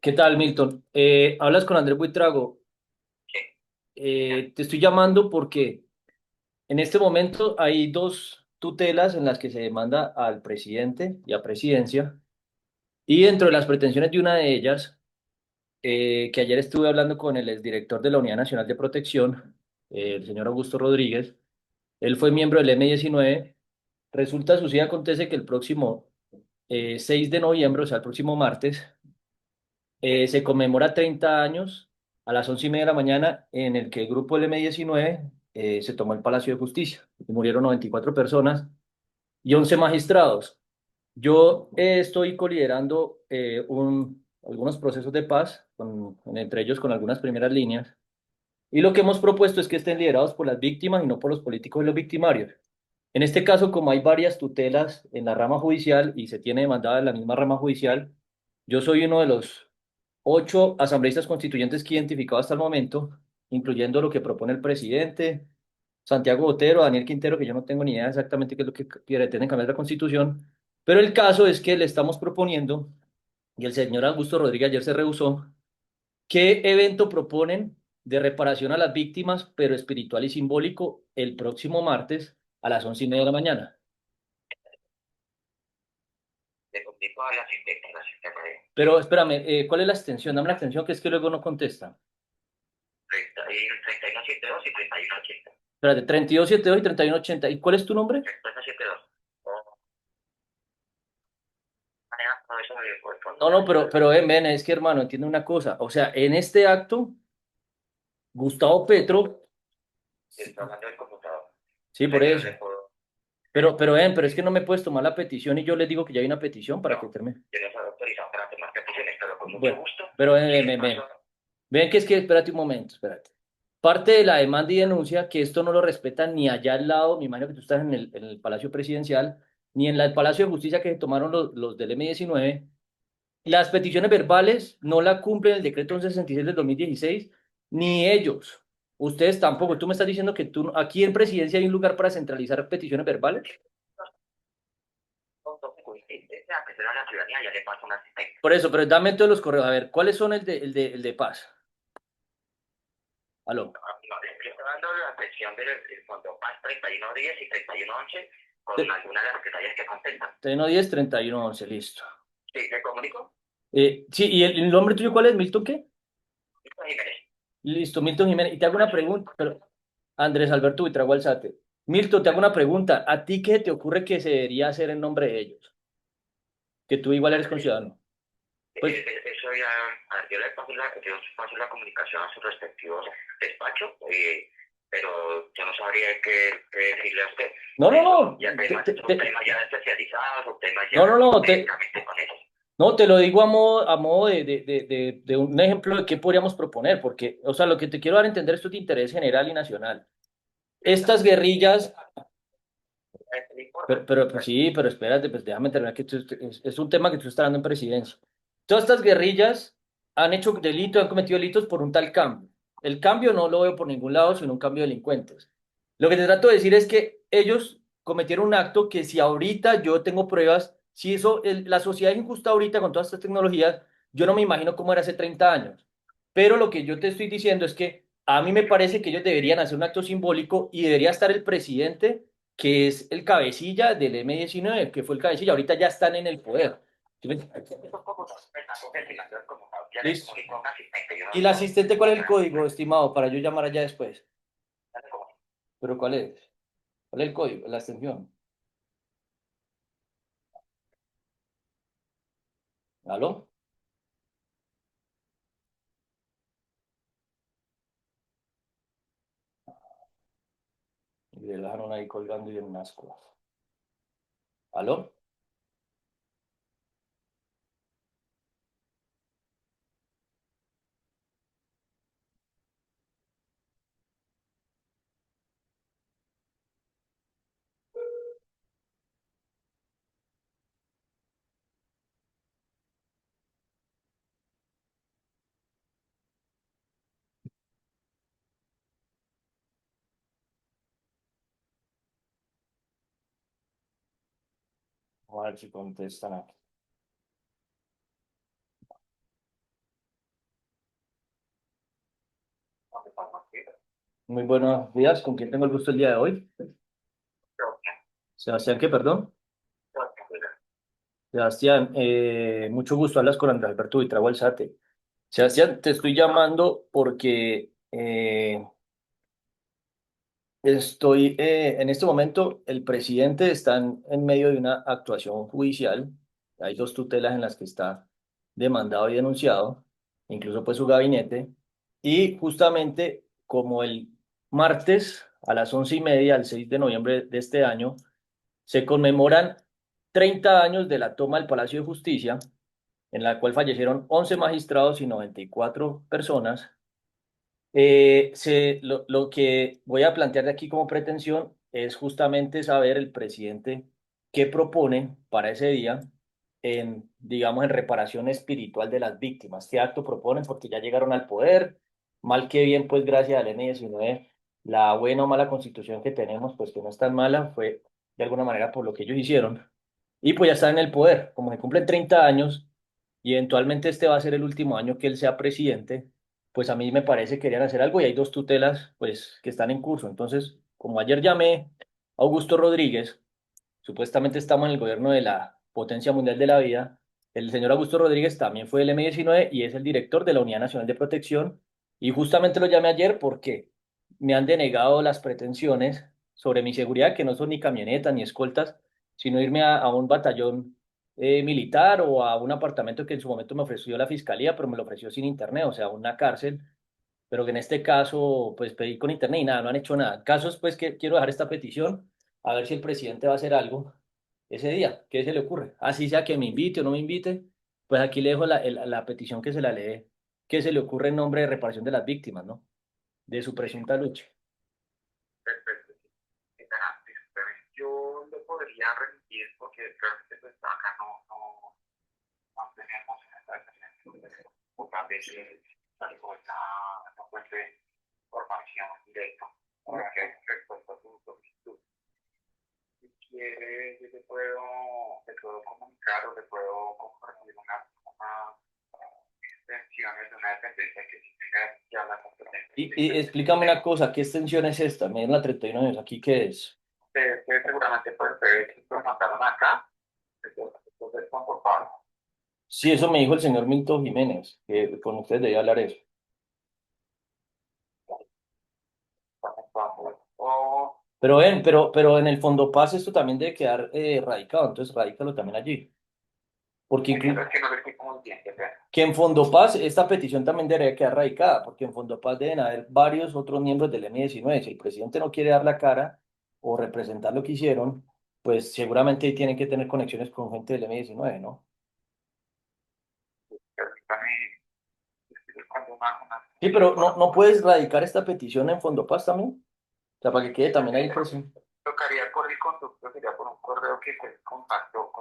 ¿Qué tal, Milton? Hablas con Andrés Buitrago. Te estoy llamando porque en este momento hay dos tutelas en las que se demanda al presidente y a presidencia. Y dentro de las pretensiones de una de ellas, que ayer estuve hablando con el exdirector de la Unidad Nacional de Protección, el señor Augusto Rodríguez. Él fue miembro del M-19. Resulta, sucede, acontece que el próximo 6 de noviembre, o sea, el próximo martes, se conmemora 30 años a las 11:30 de la mañana en el que el grupo del M-19 se tomó el Palacio de Justicia y murieron 94 personas y 11 magistrados. Yo estoy coliderando algunos procesos de paz, entre ellos con algunas primeras líneas, y lo que hemos propuesto es que estén liderados por las víctimas y no por los políticos y los victimarios. En este caso, como hay varias tutelas en la rama judicial y se tiene demandada en la misma rama judicial, yo soy uno de los 8 asambleístas constituyentes que he identificado hasta el momento, incluyendo lo que propone el presidente, Santiago Botero, Daniel Quintero, que yo no tengo ni idea exactamente qué es lo que pretenden cambiar la Constitución, pero el caso es que le estamos proponiendo, y el señor Augusto Rodríguez ayer se rehusó, ¿qué evento proponen de reparación a las víctimas, pero espiritual y simbólico, el próximo martes a las 11:30 de la mañana? Pero espérame, ¿cuál es la extensión? Dame la extensión, que es que luego no contesta. 3172 y 3180. Espérate, 3272 y 3180. ¿Y cuál es tu nombre? 3172. No, no, pero ven, es que hermano, entiende una cosa. O sea, en este acto, Gustavo Petro, está hablando del computador. Sí, por eso. Pero es que no me puedes tomar la petición y yo les digo que ya hay una petición para que termine. Yo no soy autorizado para tomar peticiones, pero con mucho bueno, gusto. Pero ven que es que, espérate un momento, espérate. Parte de la demanda y denuncia que esto no lo respetan ni allá al lado, me imagino que tú estás en el Palacio Presidencial, ni en el Palacio de Justicia que tomaron los del M-19. Las peticiones verbales no la cumplen el decreto 1166 del 2016, ni ellos. Ustedes tampoco. Tú me estás diciendo que tú aquí en Presidencia hay un lugar para centralizar peticiones verbales. Por eso, pero dame todos los correos. A ver, ¿cuáles son el de paz? Aló. No, le estoy dando la atención del fondo Paz 3110 y 3111 con algunas de las secretarias que contestan. 3110, 3111, listo. Sí, ¿te comunico? Sí, ¿y el nombre tuyo cuál es? ¿Milton qué? Milton Jiménez. Listo, Milton Jiménez. Y te hago una pregunta, pero Andrés Alberto Buitrago Alzate. Milton, te hago una pregunta. ¿A ti qué te ocurre que se debería hacer en nombre de ellos? Que tú igual eres conciudadano. Pues, eso ya, yo paso la comunicación a sus respectivos despachos, pero yo no sabría qué decirle a usted. No, no, no. Ya temas ya especializados, o temas ya directamente con ellos. No, te lo digo a modo de un ejemplo de qué podríamos proponer, porque, o sea, lo que te quiero dar a entender esto es de interés general y nacional. Estas guerrillas, pues sí, pero espérate, pues déjame terminar, que es un tema que tú estás dando en presidencia. Todas estas guerrillas han hecho delitos, han cometido delitos por un tal cambio. El cambio no lo veo por ningún lado, sino un cambio de delincuentes. Lo que te trato de decir es que ellos cometieron un acto que si ahorita yo tengo pruebas, si eso, la sociedad es injusta ahorita con todas estas tecnologías, yo no me imagino cómo era hace 30 años. Pero lo que yo te estoy diciendo es que a mí me parece que ellos deberían hacer un acto simbólico y debería estar el presidente, que es el cabecilla del M-19, que fue el cabecilla, ahorita ya están en el poder. ¿Sí me entiendes? Listo. ¿Y el asistente cuál es el código, estimado, para yo llamar allá después? ¿Pero cuál es? ¿Cuál es el código? La extensión. ¿Aló? Y le dejaron ahí colgando y en unas cosas. ¿Aló? Vamos a ver si contestan aquí. Muy buenos días. ¿Con quién tengo el gusto el día de hoy? Sebastián, ¿qué, perdón? Sebastián, mucho gusto. Hablas con Andrés Alberto Buitrago Alzate. Sebastián, te estoy llamando porque en este momento, el presidente está en medio de una actuación judicial. Hay dos tutelas en las que está demandado y denunciado, incluso pues su gabinete. Y justamente como el martes a las 11:30, el 6 de noviembre de este año, se conmemoran 30 años de la toma del Palacio de Justicia, en la cual fallecieron 11 magistrados y 94 personas. Lo que voy a plantear de aquí como pretensión es justamente saber el presidente qué propone para ese día en, digamos, en reparación espiritual de las víctimas. ¿Qué acto proponen? Porque ya llegaron al poder, mal que bien, pues gracias al N-19, la buena o mala constitución que tenemos, pues que no es tan mala, fue de alguna manera por lo que ellos hicieron. Y pues ya están en el poder, como se cumplen 30 años y eventualmente este va a ser el último año que él sea presidente, pues a mí me parece que querían hacer algo y hay dos tutelas pues que están en curso. Entonces, como ayer llamé a Augusto Rodríguez, supuestamente estamos en el gobierno de la potencia mundial de la vida. El señor Augusto Rodríguez también fue del M-19 y es el director de la Unidad Nacional de Protección. Y justamente lo llamé ayer porque me han denegado las pretensiones sobre mi seguridad, que no son ni camionetas ni escoltas, sino irme a un batallón militar o a un apartamento que en su momento me ofreció la fiscalía, pero me lo ofreció sin internet, o sea, una cárcel, pero que en este caso, pues pedí con internet y nada, no han hecho nada. El caso es pues que quiero dejar esta petición, a ver si el presidente va a hacer algo ese día. ¿Qué se le ocurre? Así sea que me invite o no me invite, pues aquí le dejo la petición que se la lee, que se le ocurre en nombre de reparación de las víctimas, ¿no? De su presunta lucha. Perfecto. Yo lo podría remitir porque realmente pues acá no tenemos muchas veces algo esta fuente de información directa para que respuesta a tu solicitud. Si quieres, te puedo comunicar o te puedo compartir una extensiones de una dependencia que sí tenga ya la competencia Y directa. explícame una cosa, ¿qué extensión es esta? Miren la 31 años, ¿aquí qué es? Ustedes seguramente pueden ver que lo mandaron acá, entonces por favor. Sí, eso me dijo el señor Milton Jiménez, que con ustedes debía hablar eso. O Pero pero en el Fondo Paz esto también debe quedar radicado, entonces radícalo también allí. Porque es que no le estoy como bien, ¿qué pena? que en Fondo Paz esta petición también debería quedar radicada, porque en Fondo Paz deben haber varios otros miembros del M-19. Si el presidente no quiere dar la cara o representar lo que hicieron, pues seguramente tienen que tener conexiones con gente del M-19, ¿no? Permítame escribir cuando Sí, una pero no información. puedes radicar esta petición en Fondo Paz también. O sea, para que quede también ahí presente. Tocaría por el conducto, sería por un correo que se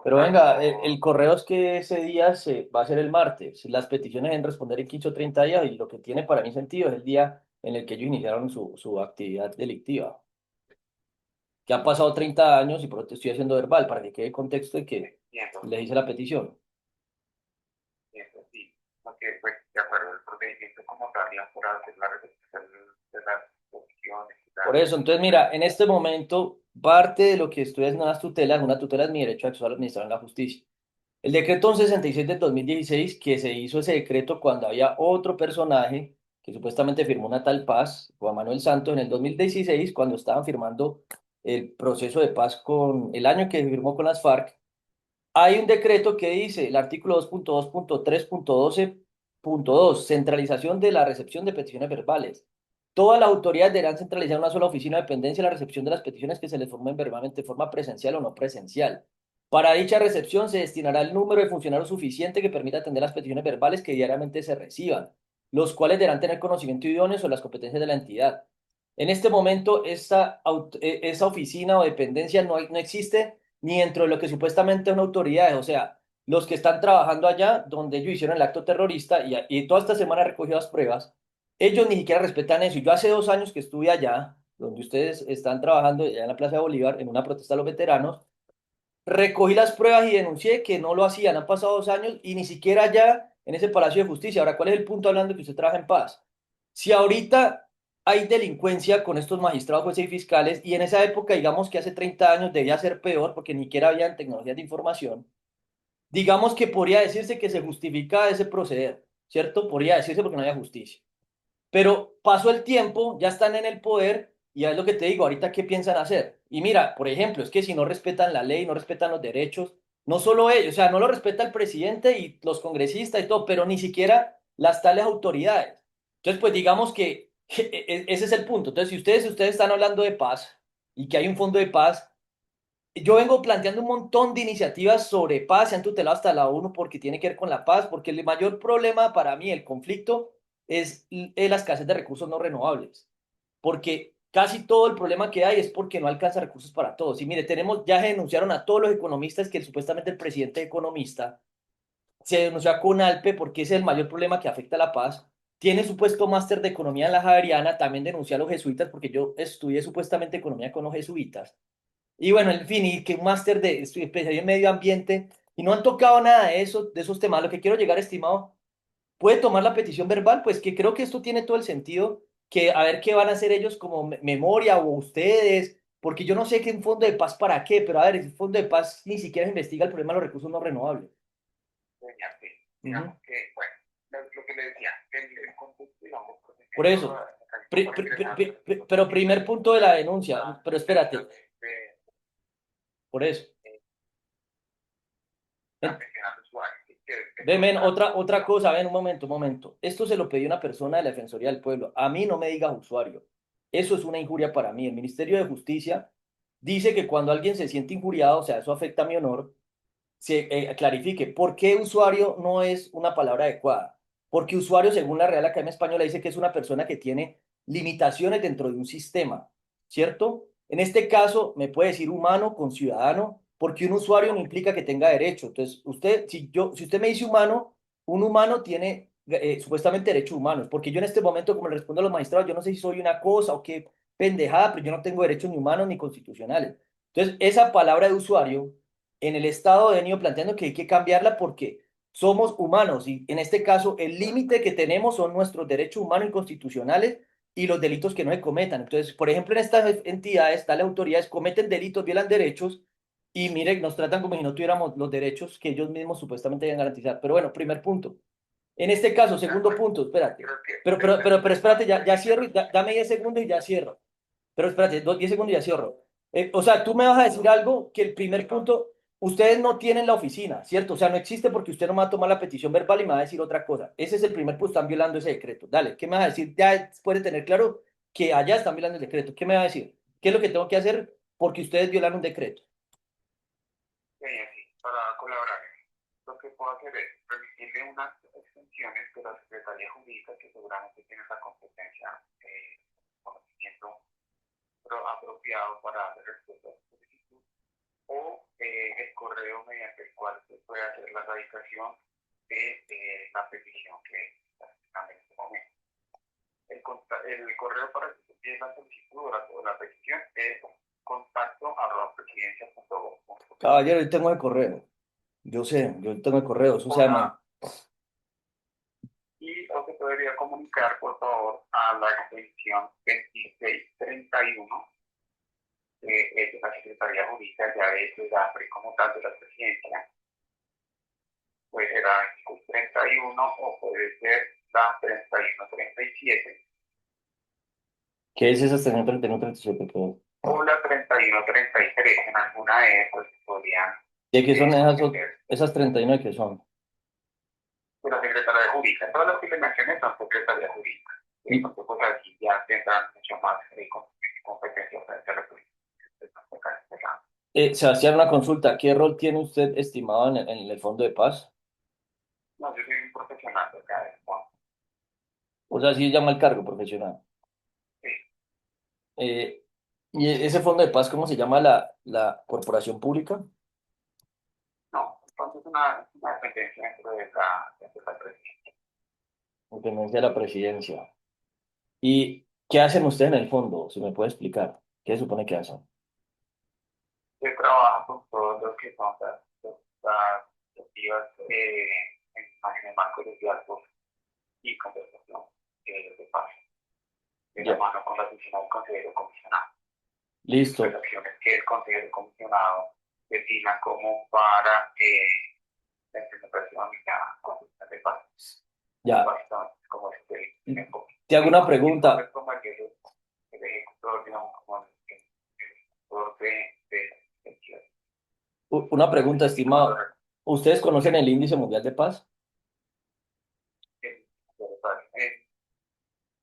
Pero venga, contacto. el correo es que ese día se va a ser el martes. Las peticiones en responder en 15 o 30 días y lo que tiene para mí sentido es el día en el que ellos iniciaron su actividad delictiva. Que han pasado 30 años y por eso te estoy haciendo verbal, para que quede el contexto de que Entiendo, les hice la petición. entiendo, sí. Porque, pues, de acuerdo, el procedimiento como tal, ya por hacer la repetición de las opciones y Por las. eso, entonces mira, en este momento, parte de lo que estoy haciendo en las tutelas, una tutela es mi derecho a acceso al administrar en la justicia. El decreto 1166 del 2016, que se hizo ese decreto cuando había otro personaje que supuestamente firmó una tal paz, Juan Manuel Santos, en el 2016, cuando estaban firmando el proceso de paz con el año que firmó con las FARC. Hay un decreto que dice, el artículo 2.2.3.12.2, centralización de la recepción de peticiones verbales. Todas las autoridades deberán centralizar en una sola oficina de dependencia la recepción de las peticiones que se les formen verbalmente de forma presencial o no presencial. Para dicha recepción se destinará el número de funcionarios suficiente que permita atender las peticiones verbales que diariamente se reciban, los cuales deberán tener conocimiento idóneo sobre las competencias de la entidad. En este momento, esa oficina o dependencia no existe ni dentro de lo que supuestamente es una autoridad, o sea, los que están trabajando allá donde ellos hicieron el acto terrorista y toda esta semana he recogido las pruebas, ellos ni siquiera respetan eso. Y yo hace 2 años que estuve allá, donde ustedes están trabajando, allá en la Plaza de Bolívar, en una protesta de los veteranos, recogí las pruebas y denuncié que no lo hacían. Han pasado 2 años y ni siquiera allá en ese Palacio de Justicia. Ahora, ¿cuál es el punto hablando de que usted trabaja en paz? Si ahorita hay delincuencia con estos magistrados, jueces y fiscales, y en esa época, digamos que hace 30 años debía ser peor porque ni siquiera habían tecnologías de información, digamos que podría decirse que se justifica ese proceder, ¿cierto? Podría decirse porque no había justicia. Pero pasó el tiempo, ya están en el poder y es lo que te digo, ahorita qué piensan hacer. Y mira, por ejemplo, es que si no respetan la ley, no respetan los derechos, no solo ellos, o sea, no lo respeta el presidente y los congresistas y todo, pero ni siquiera las tales autoridades. Entonces, pues digamos que ese es el punto. Entonces, si ustedes están hablando de paz y que hay un fondo de paz, yo vengo planteando un montón de iniciativas sobre paz, se han tutelado hasta la ONU porque tiene que ver con la paz, porque el mayor problema para mí, el conflicto, es la escasez de recursos no renovables, porque casi todo el problema que hay es porque no alcanza recursos para todos. Y mire, ya se denunciaron a todos los economistas que supuestamente el presidente es economista, se denunció a CONALPE porque ese es el mayor problema que afecta a la paz. Tiene supuesto máster de economía en la Javeriana, también denunció a los jesuitas porque yo estudié supuestamente economía con los jesuitas. Y bueno, en fin, y que un máster de especialidad en medio ambiente, y no han tocado nada de eso, de esos temas. Lo que quiero llegar, estimado, puede tomar la petición verbal, pues que creo que esto tiene todo el sentido, que a ver qué van a hacer ellos como memoria o ustedes, porque yo no sé qué un fondo de paz para qué, pero a ver, el fondo de paz ni siquiera investiga el problema de los recursos no renovables. Sí, Ujú. digamos que, bueno, lo que le decía, el contexto, digamos, pues, Por ejemplo, eso, por ingresar, pero primer punto de la denuncia, pero espérate, de, por eso. atención al usuario, que Ven, todo ven, está otra cosa, ven, un momento, un momento. Esto se lo pidió una persona de la Defensoría del Pueblo. A mí no me digas usuario. Eso es una injuria para mí. El Ministerio de Justicia dice que cuando alguien se siente injuriado, o sea, eso afecta a mi honor, se clarifique por qué usuario no es una palabra adecuada. Porque usuario, según la Real Academia Española, dice que es una persona que tiene limitaciones dentro de un sistema, ¿cierto? En este caso, me puede decir humano con ciudadano, porque un usuario no implica que tenga derecho. Entonces, si usted me dice humano, un humano tiene supuestamente derechos humanos, porque yo en este momento, como le respondo a los magistrados, yo no sé si soy una cosa o qué pendejada, pero yo no tengo derechos ni humanos ni constitucionales. Entonces, esa palabra de usuario en el Estado he venido planteando que hay que cambiarla porque somos humanos y en este caso el límite que tenemos son nuestros derechos humanos y constitucionales y los delitos que no se cometan. Entonces, por ejemplo, en estas entidades, tales autoridades cometen delitos, violan derechos y mire, nos tratan como si no tuviéramos los derechos que ellos mismos supuestamente deben garantizar. Pero bueno, primer punto. En este caso, segundo punto, espérate. creo que Pero espérate, ya cierro, dame 10 segundos y ya cierro. Pero espérate, 10 segundos y ya cierro. O sea, tú me vas a decir algo que el primer punto, ustedes no tienen la oficina, ¿cierto? O sea, no existe porque usted no me va a tomar la petición verbal y me va a decir otra cosa. Ese es el primer punto, están violando ese decreto. Dale, ¿qué me vas a decir? Ya puede tener claro que allá están violando el decreto. ¿Qué me va a decir? ¿Qué es lo que tengo que hacer porque ustedes violan un decreto? sí, para colaborar. Lo que puedo hacer es remitirle unas extensiones de la Secretaría Jurídica que seguramente tiene la competencia, conocimiento apropiado para hacer respuesta a su solicitud, o el correo mediante el cual se puede hacer la radicación de la petición que está en este momento. El correo para que se pida la solicitud o la petición es contacto@presidencia.gov.co. Caballero, yo tengo el correo. Yo sé, yo tengo el correo, eso se llama. Y o se podría comunicar, por favor, a la extensión 2631, que es la Secretaría Jurídica ya de la como tal de la presidencia. Puede ser la 2631 o puede ser la 3137 ¿Qué es esa 3137? o la 3133. En alguna de esas podrían ¿De qué son contender esas 39 que son? de la Secretaría Jurídica. Todas las que le mencioné son Secretaría Jurídica. Y, Entonces, pues aquí ya tendrán mucho más competencia para hacer recursos. Sebastián, una consulta. ¿Qué rol tiene usted estimado en el Fondo de Paz? No, yo soy un profesional de acá de Juan. O sea, así se llama el cargo profesional. Sí, Eh, ¿Y ese Fondo de Paz, cómo se llama la corporación pública? no, entonces es una dependencia dentro de la presidencia. Dependencia de la presidencia. ¿Y qué hacen ustedes en el fondo? Si me puede explicar. ¿Qué se supone que hacen? Yo trabajo con todos los que son las activas en el marco de diálogos y conversación de paz. de la Ya, mano con la oficina del consejero comisionado. Las listo. acciones que el consejero comisionado destina como para la implementación y la conducta de paz. Ya. Bastante, como el enfoque. Te hago una Entonces, pregunta, como el ejecutor, digamos, como el ejecutor de una pregunta, y cuando estimado. ¿Ustedes conocen el Índice Mundial de Paz?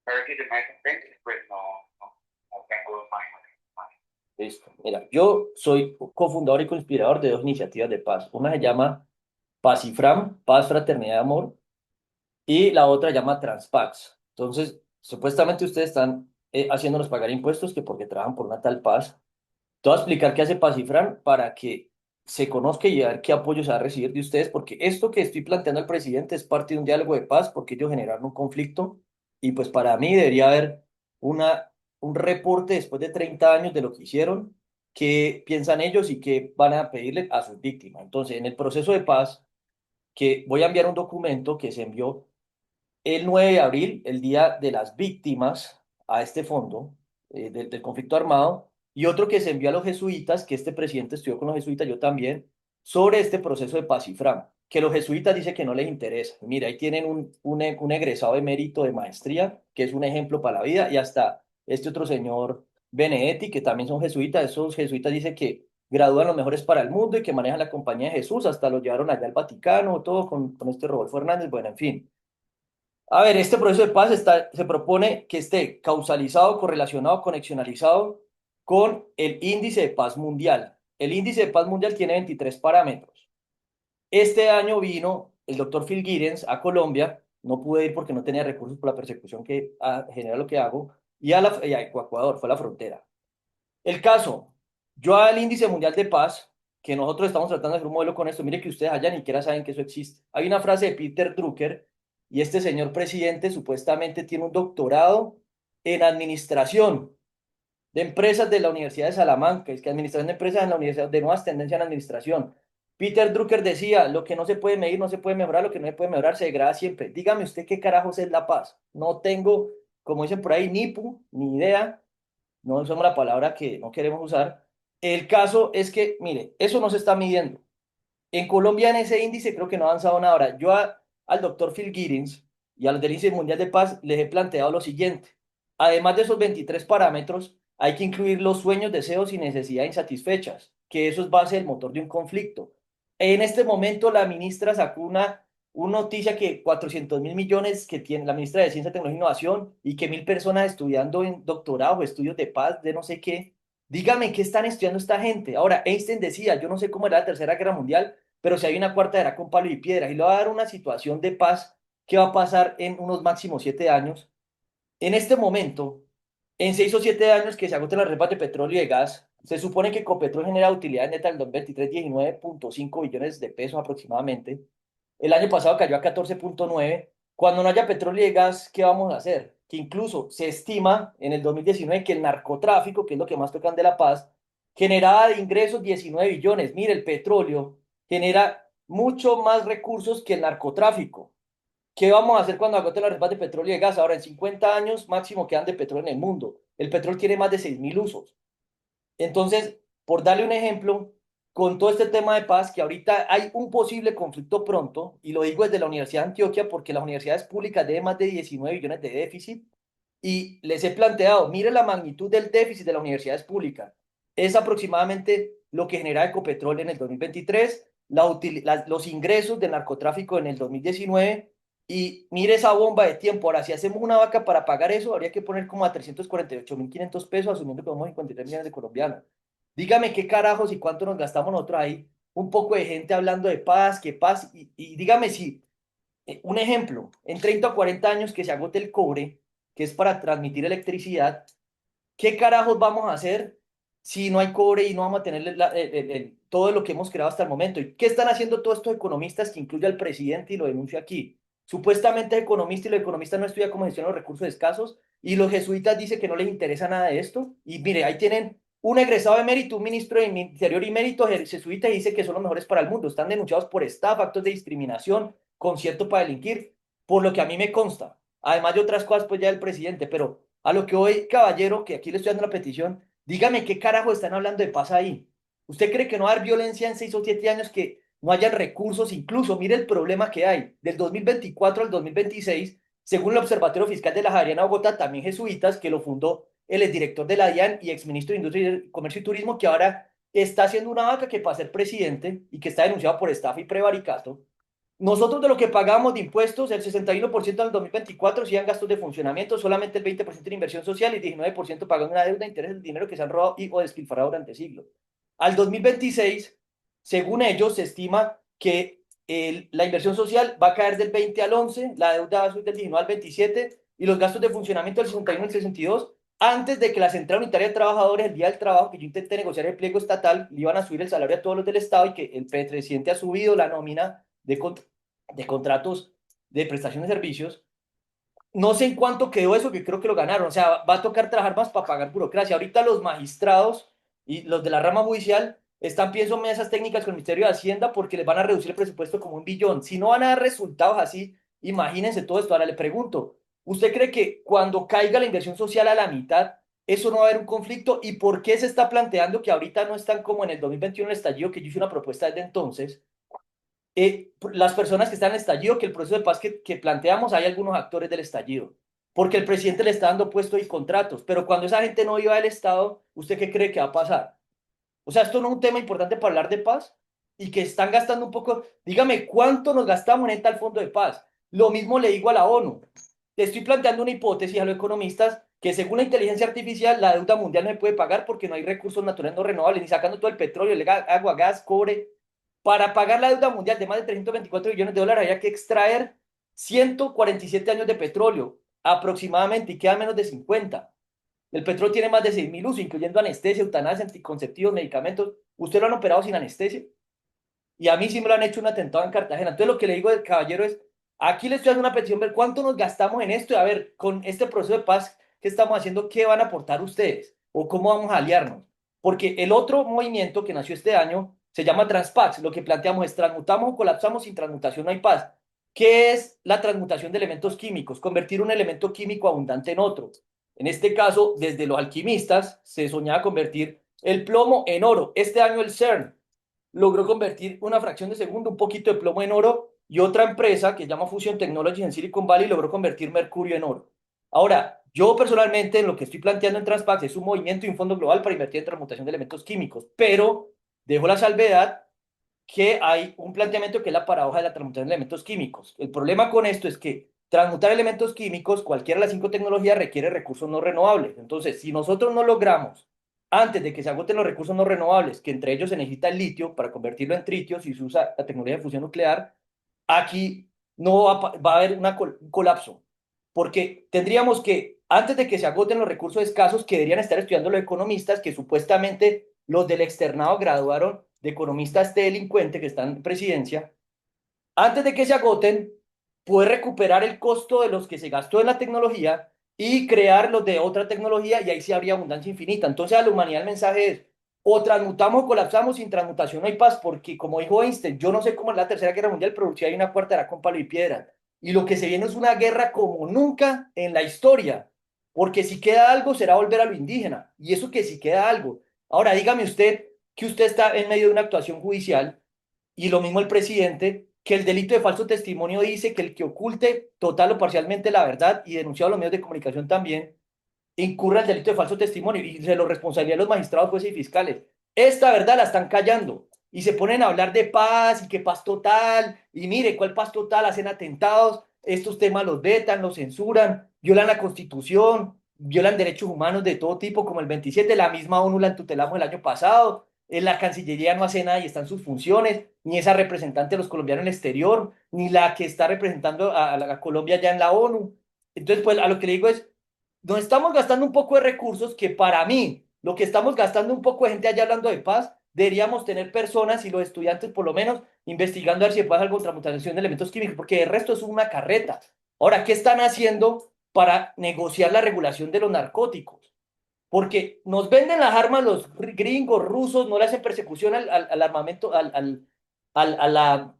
para que de más pues no tengo los manejos. Listo. Mira, yo soy cofundador y conspirador de dos iniciativas de paz. Una se llama Pacifram, Paz, Fraternidad y Amor, y la otra se llama Transpax. Entonces, supuestamente ustedes están haciéndonos pagar impuestos que porque trabajan por una tal paz. Te voy a explicar qué hace Pacifran para que se conozca y a ver qué apoyo se va a recibir de ustedes, porque esto que estoy planteando al presidente es parte de un diálogo de paz, porque ellos generaron un conflicto y pues para mí debería haber una, un reporte después de 30 años de lo que hicieron, qué piensan ellos y qué van a pedirle a sus víctimas. Entonces, en el proceso de paz, que voy a enviar un documento que se envió el 9 de abril, el Día de las Víctimas, a este fondo del conflicto armado, y otro que se envió a los jesuitas, que este presidente estudió con los jesuitas, yo también, sobre este proceso de paz y Fram, que los jesuitas dicen que no les interesa. Mira, ahí tienen un egresado de mérito de maestría, que es un ejemplo para la vida, y hasta este otro señor Benedetti, que también son jesuitas, esos jesuitas dicen que gradúan los mejores para el mundo y que manejan la compañía de Jesús, hasta lo llevaron allá al Vaticano, todo con este Rodolfo Hernández, bueno, en fin. A ver, este proceso de paz se propone que esté causalizado, correlacionado, conexionalizado con el índice de paz mundial. El índice de paz mundial tiene 23 parámetros. Este año vino el doctor Phil Giddens a Colombia, no pude ir porque no tenía recursos por la persecución que genera lo que hago, y a Ecuador, fue a la frontera. El caso, yo al índice mundial de paz, que nosotros estamos tratando de hacer un modelo con esto, mire que ustedes allá ni siquiera saben que eso existe. Hay una frase de Peter Drucker, y este señor presidente supuestamente tiene un doctorado en administración de empresas de la Universidad de Salamanca, es que administración de empresas en la Universidad de Nuevas Tendencias en Administración. Peter Drucker decía, lo que no se puede medir no se puede mejorar, lo que no se puede mejorar se degrada siempre. Dígame usted qué carajos es la paz. No tengo, como dicen por ahí, ni pu, ni idea, no usamos la palabra que no queremos usar. El caso es que, mire, eso no se está midiendo. En Colombia, en ese índice, creo que no ha avanzado nada. Ahora, al doctor Phil Giddens y al del Índice Mundial de Paz les he planteado lo siguiente. Además de esos 23 parámetros, hay que incluir los sueños, deseos y necesidades insatisfechas, que eso es base del motor de un conflicto. En este momento, la ministra sacó una noticia que 400.000 millones que tiene la ministra de Ciencia, Tecnología e Innovación y que 1.000 personas estudiando en doctorado o estudios de paz, de no sé qué. Dígame qué están estudiando esta gente. Ahora, Einstein decía, yo no sé cómo era la Tercera Guerra Mundial, pero si hay una cuarta era con palo y piedra y le va a dar una situación de paz que va a pasar en unos máximos 7 años. En este momento, en 6 o 7 años que se agoten las reservas de petróleo y de gas, se supone que Ecopetrol genera utilidades netas del 2023 19.5 billones de pesos aproximadamente. El año pasado cayó a 14.9. Cuando no haya petróleo y gas, ¿qué vamos a hacer? Que incluso se estima en el 2019 que el narcotráfico, que es lo que más tocan de La Paz, generaba de ingresos 19 billones. Mire, el petróleo genera mucho más recursos que el narcotráfico. ¿Qué vamos a hacer cuando agote las reservas de petróleo y de gas? Ahora, en 50 años máximo quedan de petróleo en el mundo. El petróleo tiene más de 6.000 usos. Entonces, por darle un ejemplo, con todo este tema de paz, que ahorita hay un posible conflicto pronto, y lo digo desde la Universidad de Antioquia porque las universidades públicas deben más de 19 billones de déficit, y les he planteado, mire la magnitud del déficit de las universidades públicas. Es aproximadamente lo que genera Ecopetrol en el 2023, los ingresos del narcotráfico en el 2019, y mire esa bomba de tiempo. Ahora, si hacemos una vaca para pagar eso, habría que poner como a 348.500 pesos, asumiendo que somos 53 millones de colombianos. Dígame qué carajos y cuánto nos gastamos nosotros ahí. Un poco de gente hablando de paz, que paz, y dígame si, un ejemplo, en 30 o 40 años que se agote el cobre, que es para transmitir electricidad, ¿qué carajos vamos a hacer si no hay cobre y no vamos a tener todo lo que hemos creado hasta el momento? ¿Y qué están haciendo todos estos economistas que incluye al presidente y lo denuncio aquí? Supuestamente es economista y los economistas no estudian cómo gestionan los recursos escasos y los jesuitas dicen que no les interesa nada de esto. Y mire, ahí tienen un egresado de mérito, un ministro de Interior y mérito jesuita y dice que son los mejores para el mundo. Están denunciados por estafa, actos de discriminación, concierto para delinquir, por lo que a mí me consta. Además de otras cosas, pues ya del presidente, pero A lo que hoy, caballero, que aquí le estoy dando la petición, dígame qué carajo están hablando de paz ahí. ¿Usted cree que no va a haber violencia en 6 o 7 años, que no hayan recursos? Incluso, mire el problema que hay. Del 2024 al 2026, según el Observatorio Fiscal de la Javeriana Bogotá, también jesuitas, que lo fundó el exdirector de la DIAN y exministro de Industria, Comercio y Turismo, que ahora está haciendo una vaca que para ser presidente y que está denunciado por estafa y prevaricato. Nosotros de lo que pagamos de impuestos, el 61% en el 2024 sí en gastos de funcionamiento, solamente el 20% en inversión social y el 19% pagando una deuda de interés del dinero que se han robado y o despilfarrado durante siglos. Al 2026, según ellos, se estima que la inversión social va a caer del 20 al 11, la deuda va a subir del 19 al 27 y los gastos de funcionamiento del 61 al 62, antes de que la Central Unitaria de Trabajadores, el día del trabajo, que yo intenté negociar el pliego estatal, le iban a subir el salario a todos los del Estado y que el presidente ha subido la nómina de contratos de prestación de servicios. No sé en cuánto quedó eso, que creo que lo ganaron. O sea, va a tocar trabajar más para pagar burocracia. Ahorita los magistrados y los de la rama judicial están, pienso, mesas técnicas con el Ministerio de Hacienda porque les van a reducir el presupuesto como 1 billón. Si no van a dar resultados así, imagínense todo esto. Ahora le pregunto, ¿usted cree que cuando caiga la inversión social a la mitad, eso no va a haber un conflicto? ¿Y por qué se está planteando que ahorita no están como en el 2021 el estallido, que yo hice una propuesta desde entonces? Las personas que están en el estallido, que el proceso de paz que planteamos, hay algunos actores del estallido, porque el presidente le está dando puestos y contratos, pero cuando esa gente no iba del Estado, ¿usted qué cree que va a pasar? O sea, esto no es un tema importante para hablar de paz y que están gastando un poco. Dígame, ¿cuánto nos gastamos en tal fondo de paz? Lo mismo le digo a la ONU. Te estoy planteando una hipótesis a los economistas que según la inteligencia artificial, la deuda mundial no se puede pagar porque no hay recursos naturales no renovables, ni sacando todo el petróleo, el agua, gas, cobre. Para pagar la deuda mundial de más de 324 billones de dólares había que extraer 147 años de petróleo aproximadamente y queda menos de 50. El petróleo tiene más de 6.000 usos, incluyendo anestesia, eutanasia, anticonceptivos, medicamentos. ¿Usted lo han operado sin anestesia? Y a mí sí me lo han hecho un atentado en Cartagena. Entonces lo que le digo del caballero es, aquí le estoy haciendo una petición, ver cuánto nos gastamos en esto y a ver, con este proceso de paz que estamos haciendo, ¿qué van a aportar ustedes? ¿O cómo vamos a aliarnos? Porque el otro movimiento que nació este año se llama Transpax. Lo que planteamos es transmutamos o colapsamos, sin transmutación no hay paz. ¿Qué es la transmutación de elementos químicos? Convertir un elemento químico abundante en otro. En este caso, desde los alquimistas se soñaba convertir el plomo en oro. Este año el CERN logró convertir una fracción de segundo, un poquito de plomo en oro, y otra empresa que se llama Fusion Technologies en Silicon Valley logró convertir mercurio en oro. Ahora, yo personalmente en lo que estoy planteando en Transpax es un movimiento y un fondo global para invertir en transmutación de elementos químicos, pero dejo la salvedad que hay un planteamiento que es la paradoja de la transmutación de elementos químicos. El problema con esto es que transmutar elementos químicos, cualquiera de las 5 tecnologías, requiere recursos no renovables. Entonces, si nosotros no logramos, antes de que se agoten los recursos no renovables, que entre ellos se necesita el litio para convertirlo en tritio, si se usa la tecnología de fusión nuclear, aquí no va a haber un colapso. Porque tendríamos que, antes de que se agoten los recursos escasos, que deberían estar estudiando los economistas, que supuestamente los del externado graduaron de economista este delincuente que está en presidencia, antes de que se agoten, puede recuperar el costo de los que se gastó en la tecnología y crear los de otra tecnología y ahí sí habría abundancia infinita. Entonces a la humanidad el mensaje es, o transmutamos o colapsamos, sin transmutación no hay paz, porque como dijo Einstein, yo no sé cómo es la tercera guerra mundial, pero si hay una cuarta era con palo y piedra. Y lo que se viene es una guerra como nunca en la historia, porque si queda algo será volver a lo indígena, y eso que si queda algo. Ahora dígame usted que usted está en medio de una actuación judicial y lo mismo el presidente, que el delito de falso testimonio dice que el que oculte total o parcialmente la verdad y denunciado a los medios de comunicación también, incurre el delito de falso testimonio y se lo responsabilidad de los magistrados, jueces y fiscales. Esta verdad la están callando y se ponen a hablar de paz y que paz total, y mire, ¿cuál paz total? Hacen atentados, estos temas los vetan, los censuran, violan la Constitución, violan derechos humanos de todo tipo, como el 27, la misma ONU la tutelamos el año pasado, en la Cancillería no hace nada y están sus funciones, ni esa representante de los colombianos en el exterior, ni la que está representando a Colombia ya en la ONU. Entonces, pues a lo que le digo es, nos estamos gastando un poco de recursos que para mí, lo que estamos gastando un poco de gente allá hablando de paz, deberíamos tener personas y los estudiantes por lo menos investigando a ver si pasa algo contra mutación de elementos químicos, porque el resto es una carreta. Ahora, ¿qué están haciendo para negociar la regulación de los narcóticos? Porque nos venden las armas los gringos, rusos, no le hacen persecución al armamento, al, a la-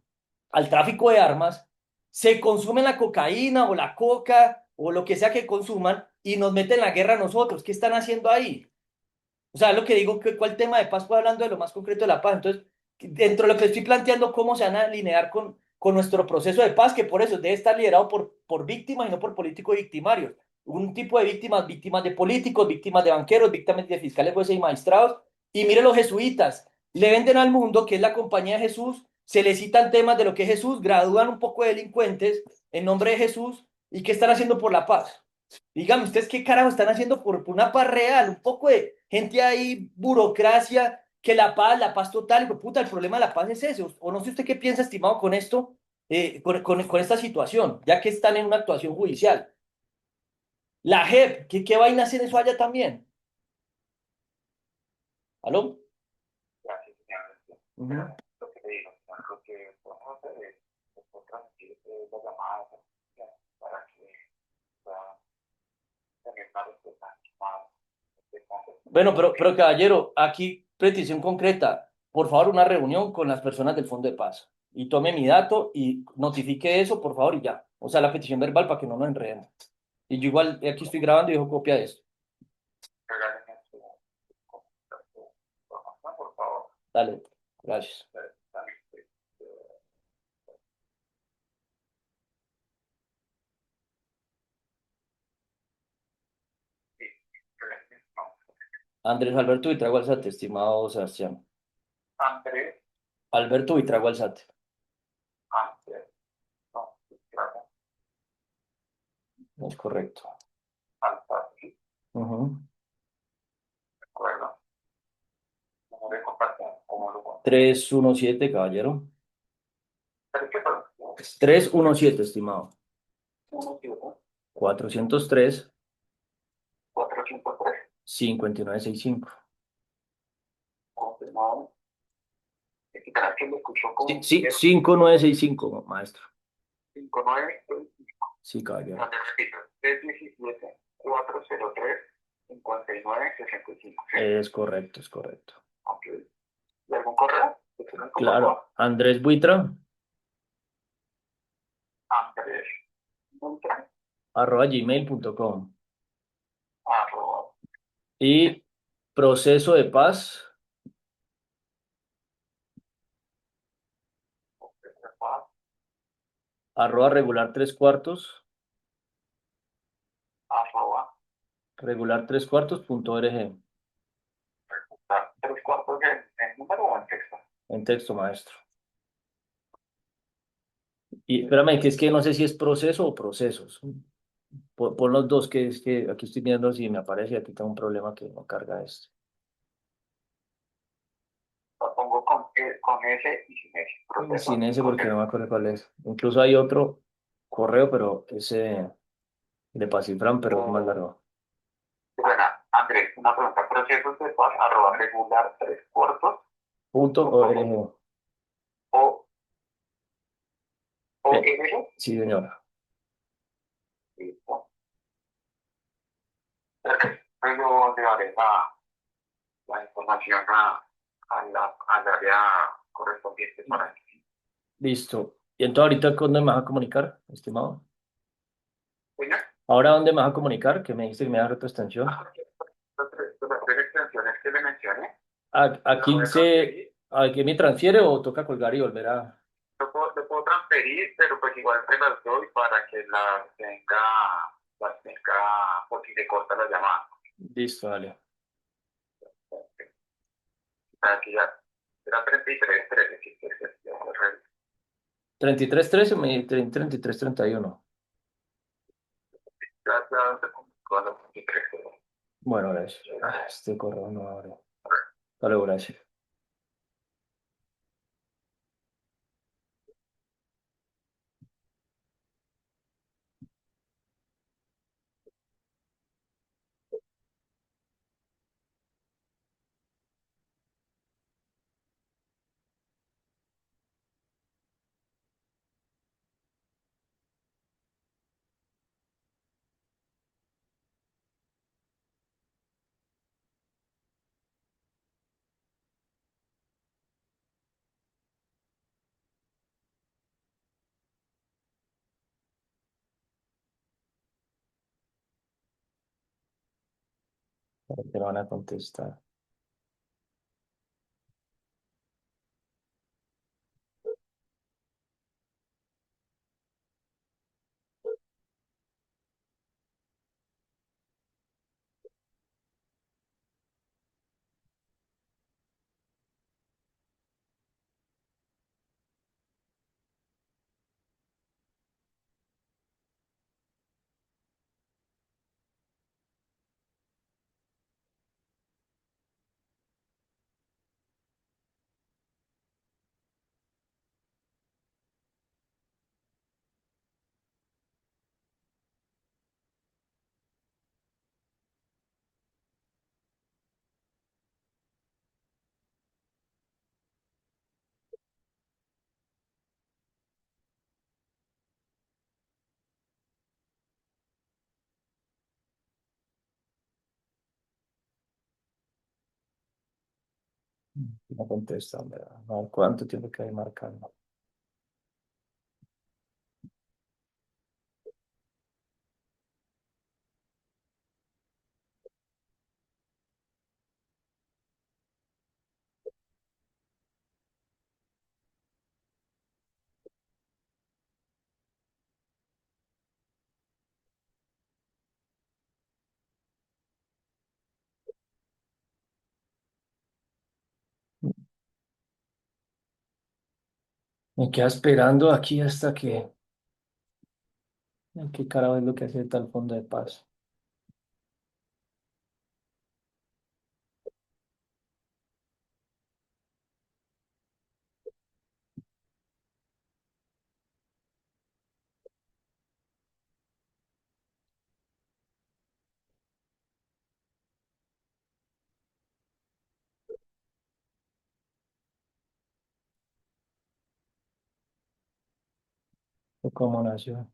al tráfico de armas, se consume la cocaína o la coca o lo que sea que consuman y nos meten la guerra a nosotros. ¿Qué están haciendo ahí? O sea, lo que digo, que ¿cuál tema de paz? Pues hablando de lo más concreto de la paz. Entonces, dentro de lo que estoy planteando, cómo se van a alinear con nuestro proceso de paz, que por eso debe estar liderado por víctimas y no por políticos victimarios. Un tipo de víctimas, víctimas de políticos, víctimas de banqueros, víctimas de fiscales, jueces y magistrados. Y mire los jesuitas, le venden al mundo que es la compañía de Jesús, se le citan temas de lo que es Jesús, gradúan un poco de delincuentes en nombre de Jesús, ¿y qué están haciendo por la paz? Díganme, ¿ustedes qué carajo están haciendo por una paz real? Un poco de gente ahí, burocracia, que la paz total, y puta, el problema de la paz es ese. O no sé usted qué piensa, estimado, con esto, con esta situación, ya que están en una actuación judicial. La JEP, ¿qué vaina hacen eso allá también? ¿Aló? Gracias, señor. Ujú. Pero lo que le digo, señor, lo que podemos hacer es transmitir las llamadas para que puedan tener una respuesta más Bueno, pero caballero, aquí petición concreta. Por favor, una reunión con las personas del Fondo de Paz. Y tome mi dato y notifique eso, por favor, y ya. O sea, la petición verbal para que no nos enredemos. Y yo igual aquí estoy grabando y dejo copia de esto. regálenme su información, por favor. Dale, gracias. También, sí, regálenme, no. Andrés Alberto Buitrago Alzate, estimado Sebastián. Andrés, Alberto Buitrago Alzate. Andrés, no, claro, Es correcto. Alfa, sí, Ujú. de acuerdo. Número de contacto, ¿cómo lo pongo? 317, caballero. ¿Pero qué pasa? 317, estimado. 1, 403 453, 5965. confirmado. Es que cada que lo escucho Sí, como sí, 5965, maestro. 59, Sí, caballero. no te repito, 317 403 59 65. Es correcto, es correcto. Ok. ¿Y algún correo? Electrónico, por favor. Claro. Andrés Buitra, Andrés Montra, @gmail.com. arroba, Y proceso de paz, @regular tres cuartos, arroba, regular3cuartos.org. tres cuartos en número o en texto. En texto, maestro. Y espérame, que es que no sé si es proceso o procesos. Pon los dos, que es que aquí estoy viendo si me aparece. Aquí tengo un problema que no carga esto. Lo pongo con S y sin S. Sin Proceso y ese con porque S. no me acuerdo cuál es. Incluso hay otro correo, pero ese de Pacifran, pero es más largo. Bueno, Andrés, una pregunta. Procesos de paz, arroba regular tres cuartos Punto punto com. org. O, o Eh, R, sí, señora. listo. Perfecto. Luego le daré la información al área correspondiente para que. Listo. ¿Y entonces ahorita dónde me vas a comunicar, estimado? Bueno, ¿Ahora dónde me vas a comunicar? Que me dijiste que me das otra extensión. las tres extensiones que le mencioné, las Aquí voy a se. transferir. ¿Aquí me transfiere o toca colgar y volver a? Lo puedo transferir, pero pues igual te las doy para que las tenga por si le corta la llamada. Listo, dale. Para que ya, era 33 13, si quieres, ya lo reviso. 3313 3331. Ya se comunicó a los 23. Bueno, gracias. Este correo no abre. Dale, gracias. ¿Para qué me van a contestar? No contestan, ¿verdad? A ver, ¿cuánto tiempo que hay marcando? Me queda esperando aquí hasta que... ¿Qué carajo es lo que hace tal fondo de paz? ¿O cómo nació?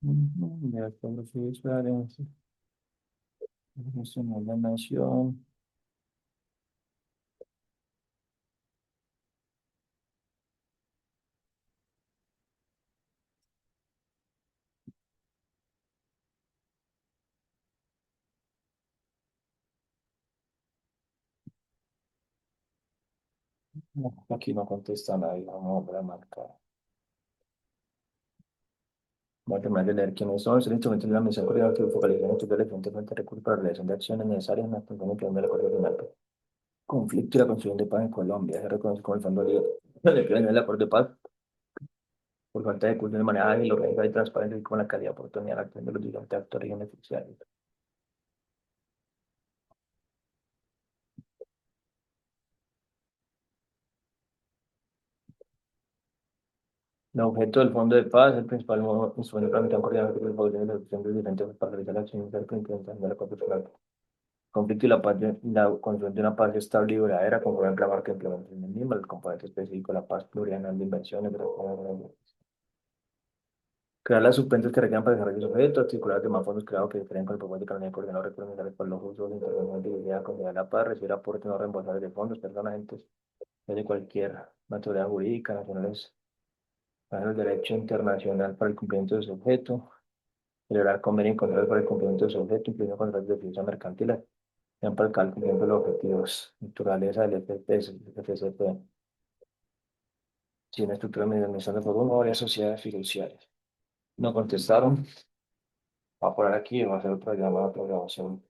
De acuerdo, sí, Florencia. Somos la nación. No, aquí no contesta nadie, vamos a volver a marcar. Voy a terminar de leer quiénes son. Es el instrumento de la misión coordinadora que focaliza en estudios de la diferentes fuentes de recursos para la realización de acciones necesarias en la atención y plan del acuerdo final. Conflicto y la construcción de paz en Colombia. Se reconoce como el Fondo de Planeación del Acuerdo de Paz por falta de cursos de manera ágil, orgánica y transparente y con la calidad de oportunidad de la acción de los diferentes actores y beneficiarios. El objeto del Fondo de Paz es el principal instrumento para la coordinación de la ejecución de diferentes para realizar la acción de la implementación del acuerdo final. Conflicto y la paz, la construcción de una paz estable y duradera, conforme al plan que implementa el mismo, el componente específico de la paz plurianual de inversiones, crear las sucuentas que requieran para desarrollo de su objeto, articular los demás fondos creados que diferen con el propósito de calidad de coordinar los recursos necesarios para los usos de intervención de dignidad, considerar la paz, recibir aportes no reembolsables de fondos, personas, entes de cualquier naturaleza jurídica, nacionales, para el derecho internacional para el cumplimiento de su objeto, celebrar convenios y contratos para el cumplimiento de su objeto, incluyendo contratos de fianza mercantil, sean para el cumplimiento de los objetivos, naturaleza del FPS, FCP, sin estructura de administración por una o varias sociedades fiduciarias. No contestaron. Va a poner aquí y va a hacer otra llamada, otra grabación.